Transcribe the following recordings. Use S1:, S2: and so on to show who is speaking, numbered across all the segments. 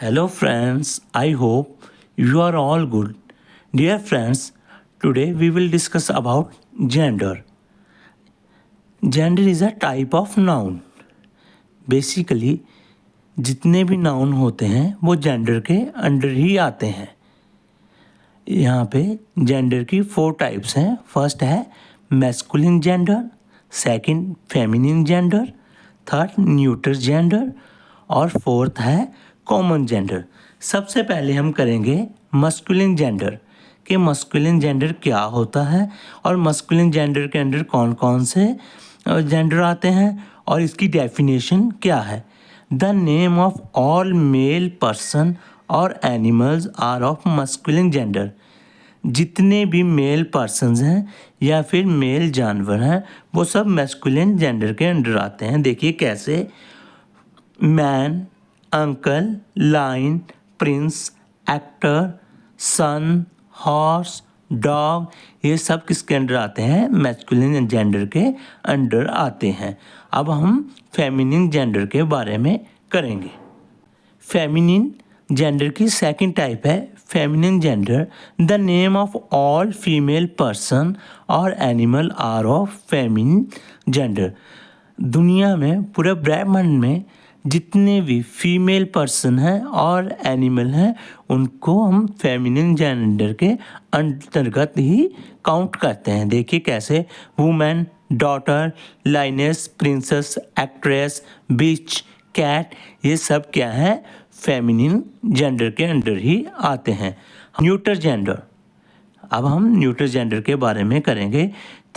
S1: Hello friends, I hope you are all good. Dear friends, today we will discuss about gender. Gender is a type of noun. Basically, जितने भी noun होते हैं वो gender के under ही आते हैं. यहाँ पे जेंडर की 4 टाइप्स हैं. फर्स्ट है masculine gender, second feminine gender, third neutral gender और फोर्थ है कॉमन जेंडर. सबसे पहले हम करेंगे मस्कुलिन जेंडर कि मस्कुलिन जेंडर क्या होता है और मस्कुलिन जेंडर के अंडर कौन कौन से जेंडर आते हैं और इसकी डेफिनेशन क्या है. The name of all male person और animals are of masculine gender. जितने भी मेल पर्सन्स हैं या फिर मेल जानवर हैं वो सब मैस्कुलिन जेंडर के अंडर आते हैं. देखिए कैसे. Man, uncle, lion, prince, actor, son, horse, dog, ये सब किसके अंडर आते हैं? मैस्कुलिन जेंडर के अंडर आते हैं. अब हम फेमिनिन जेंडर के बारे में करेंगे. फेमिनिन जेंडर की सेकंड टाइप है feminine gender. The name of all female person और animal are of feminine gender. दुनिया में पूरे ब्रह्मांड में जितने भी फीमेल पर्सन हैं और एनिमल हैं उनको हम फेमिनिन जेंडर के अंतर्गत ही काउंट करते हैं. देखिए कैसे. Women, daughter, lioness, princess, actress, bitch, cat, ये सब क्या है? फेमिनिन जेंडर के अंडर ही आते हैं. Neutral gender. अब हम न्यूट्रल जेंडर के बारे में करेंगे.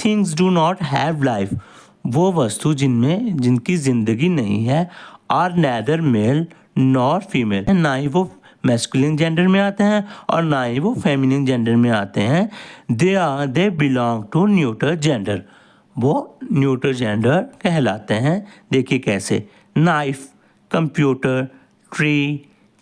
S1: Things do not have life. वो वस्तु जिनकी ज़िंदगी नहीं है. Are neither male nor female. ना ही वो मैस्कुलिन जेंडर में आते हैं और ना ही वो फेमिनिन जेंडर में आते हैं. They belong to neutral gender. वो न्यूट्रल जेंडर कहलाते हैं. देखिए कैसे. Knife, computer, tree,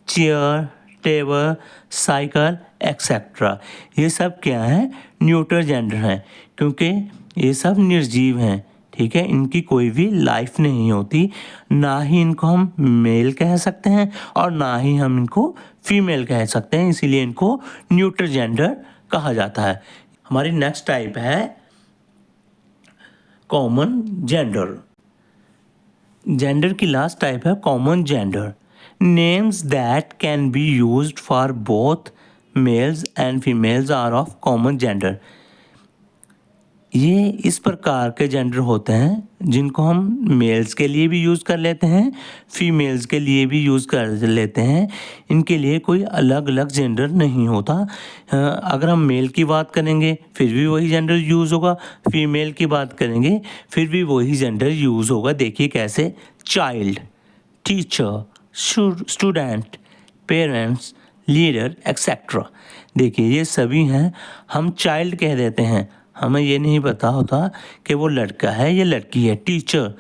S1: chair, table, cycle etcetera, ये सब क्या है? न्यूट्रल जेंडर हैं क्योंकि ये सब निर्जीव हैं. ठीक है. इनकी कोई भी लाइफ नहीं होती. ना ही इनको हम मेल कह सकते हैं और ना ही हम इनको फीमेल कह सकते हैं. इसीलिए इनको न्यूट्रल जेंडर कहा जाता है. हमारी नेक्स्ट टाइप है कॉमन जेंडर. जेंडर की लास्ट टाइप है common gender. Names that can be used for both males and females are of common gender. ये इस प्रकार के जेंडर होते हैं जिनको हम मेल्स के लिए भी यूज़ कर लेते हैं, फीमेल्स के लिए भी यूज़ कर लेते हैं. इनके लिए कोई अलग अलग जेंडर नहीं होता. अगर हम मेल की बात करेंगे फिर भी वही जेंडर यूज़ होगा, फीमेल की बात करेंगे फिर भी वही जेंडर यूज़ होगा. देखिए कैसे. Child, teacher, student, parents, leader etcetera. देखिए ये सभी हैं. हम चाइल्ड कह देते हैं, हमें ये नहीं पता होता कि वो लड़का है या लड़की है. टीचर,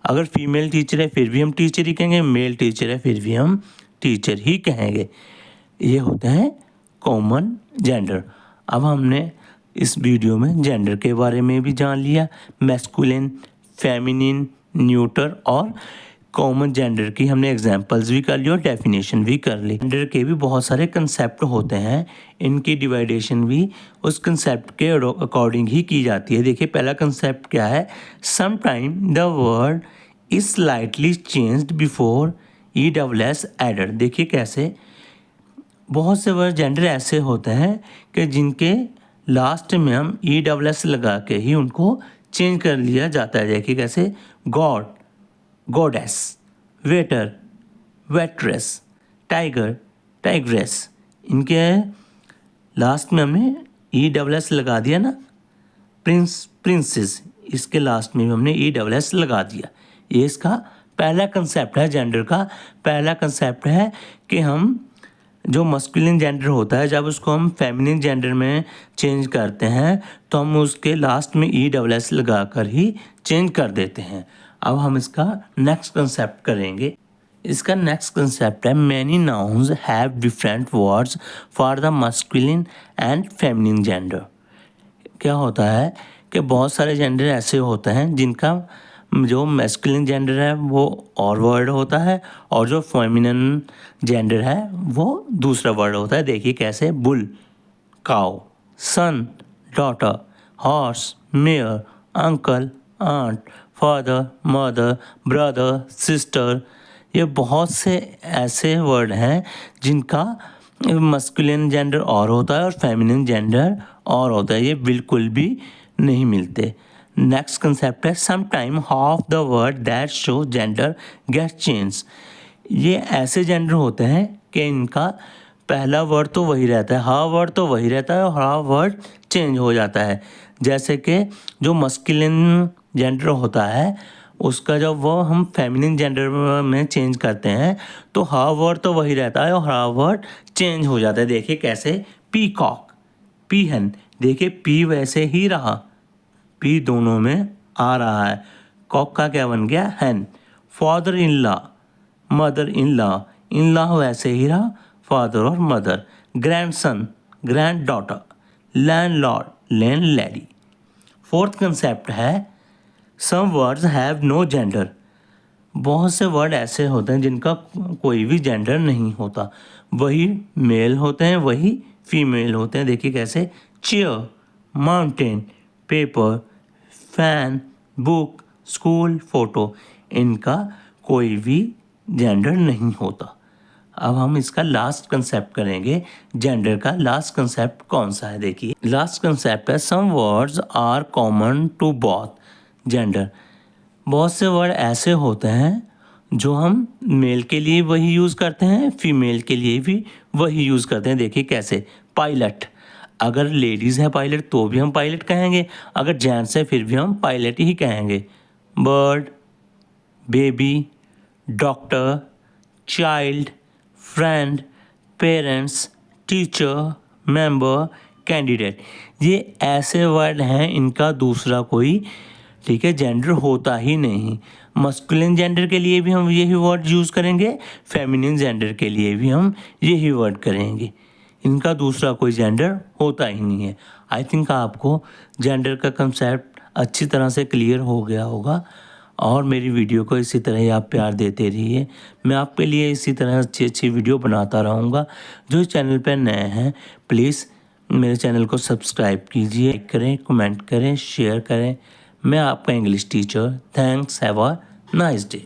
S1: अगर फीमेल टीचर है फिर भी हम टीचर ही कहेंगे, मेल टीचर है फिर भी हम टीचर ही कहेंगे. ये होते हैं कॉमन जेंडर. अब हमने इस वीडियो में जेंडर के बारे में भी जान लिया. मैस्कुलिन, फेमिनिन, न्यूट्रल और कॉमन जेंडर की हमने एग्जांपल्स भी कर ली और डेफिनेशन भी कर ली. जेंडर के भी बहुत सारे कंसेप्ट होते हैं. इनकी डिवाइडेशन भी उस कंसेप्ट के अकॉर्डिंग ही की जाती है. देखिए पहला कंसेप्ट क्या है. Sometime the word is slightly changed before ESS added. देखिए कैसे. बहुत से वर्ड जेंडर ऐसे होते हैं कि जिनके लास्ट में हम ESS लगा के ही उनको चेंज कर लिया जाता है. देखिए कैसे. God, goddess, waiter, waitress, tiger, tigress, इनके लास्ट में हमने ESS लगा दिया ना. प्रिंस, प्रिंसेस, इसके लास्ट में हमने ESS लगा दिया. ये इसका पहला कंसेप्ट है. जेंडर का पहला कंसेप्ट है कि हम जो मस्कुलिन जेंडर होता है जब उसको हम फेमिनिन जेंडर में चेंज करते हैं तो हम उसके लास्ट में ESS लगा कर ही चेंज कर देते हैं. अब हम इसका नेक्स्ट कंसेप्ट करेंगे. इसका नेक्स्ट कंसेप्ट है many nouns have different words for the masculine and feminine gender. क्या होता है कि बहुत सारे जेंडर ऐसे होते हैं जिनका जो मैस्कुलिन जेंडर है वो और वर्ड होता है, और जो फेमिनिन जेंडर है वो दूसरा वर्ड होता है। देखिए कैसे, bull cow, son daughter, horse mare, uncle aunt, father mother, brother sister. ये बहुत से ऐसे वर्ड हैं जिनका मस्कुलिन जेंडर और होता है और फेमिनिन जेंडर और होता है, ये बिल्कुल भी नहीं मिलते। नेक्स्ट कंसेप्ट है some time half the word that show gender get change. ये ऐसे जेंडर होते हैं कि इनका पहला वर्ड तो वही रहता है, हाफ वर्ड तो वही रहता है और हाफ वर्ड चेंज हो जाता है। जैसे कि जो मस्कुलिन जेंडर होता है उसका जब वो हम फेमिनिन जेंडर में चेंज करते हैं तो हाफ वर्ड तो वही रहता है और हाफ वर्ड चेंज हो जाता है। देखिए कैसे, पीकॉक, पीहन, देखिए पी वैसे ही रहा, पी दोनों में आ रहा है, कॉक का क्या बन गया, hen. Father in law, mother in law वैसे ही रहा, फादर और mother. Grandson, grand daughter, landlord, land lady. Fourth concept है some words have no gender. बहुत से वर्ड ऐसे होते हैं जिनका कोई भी जेंडर नहीं होता, वही मेल होते हैं वही फीमेल होते हैं। देखिए कैसे, chair, mountain, paper, fan, book, school, photo, इनका कोई भी जेंडर नहीं होता। अब हम इसका लास्ट कंसेप्ट करेंगे, जेंडर का लास्ट कंसेप्ट कौन सा है। देखिए लास्ट कंसेप्ट है some words are common to both gender. बहुत से वर्ड ऐसे होते हैं जो हम मेल के लिए वही यूज़ करते हैं, फीमेल के लिए भी वही यूज़ करते हैं। देखिए कैसे, पायलट, अगर लेडीज़ है पायलट तो भी हम पायलट कहेंगे, अगर जेंट्स है फिर भी हम पायलट ही कहेंगे। Bird, baby, doctor, child, friend, parents, teacher, member, candidate, ये ऐसे वर्ड हैं इनका दूसरा कोई ठीक है जेंडर होता ही नहीं। मस्कुलिन जेंडर के लिए भी हम यही वर्ड यूज़ करेंगे, फेमिनिन जेंडर के लिए भी हम यही वर्ड करेंगे, इनका दूसरा कोई जेंडर होता ही नहीं है। आई थिंक आपको जेंडर का कंसेप्ट अच्छी तरह से क्लियर हो गया होगा, और मेरी वीडियो को इसी तरह ही आप प्यार देते रहिए। मैं आपके लिए इसी तरह अच्छी अच्छी वीडियो बनाता रहूँगा। जो इस चैनल पर नए हैं प्लीज़ मेरे चैनल को सब्सक्राइब कीजिए, करें, कमेंट करें, शेयर करें। मैं आपका English teacher, thanks, have a nice day.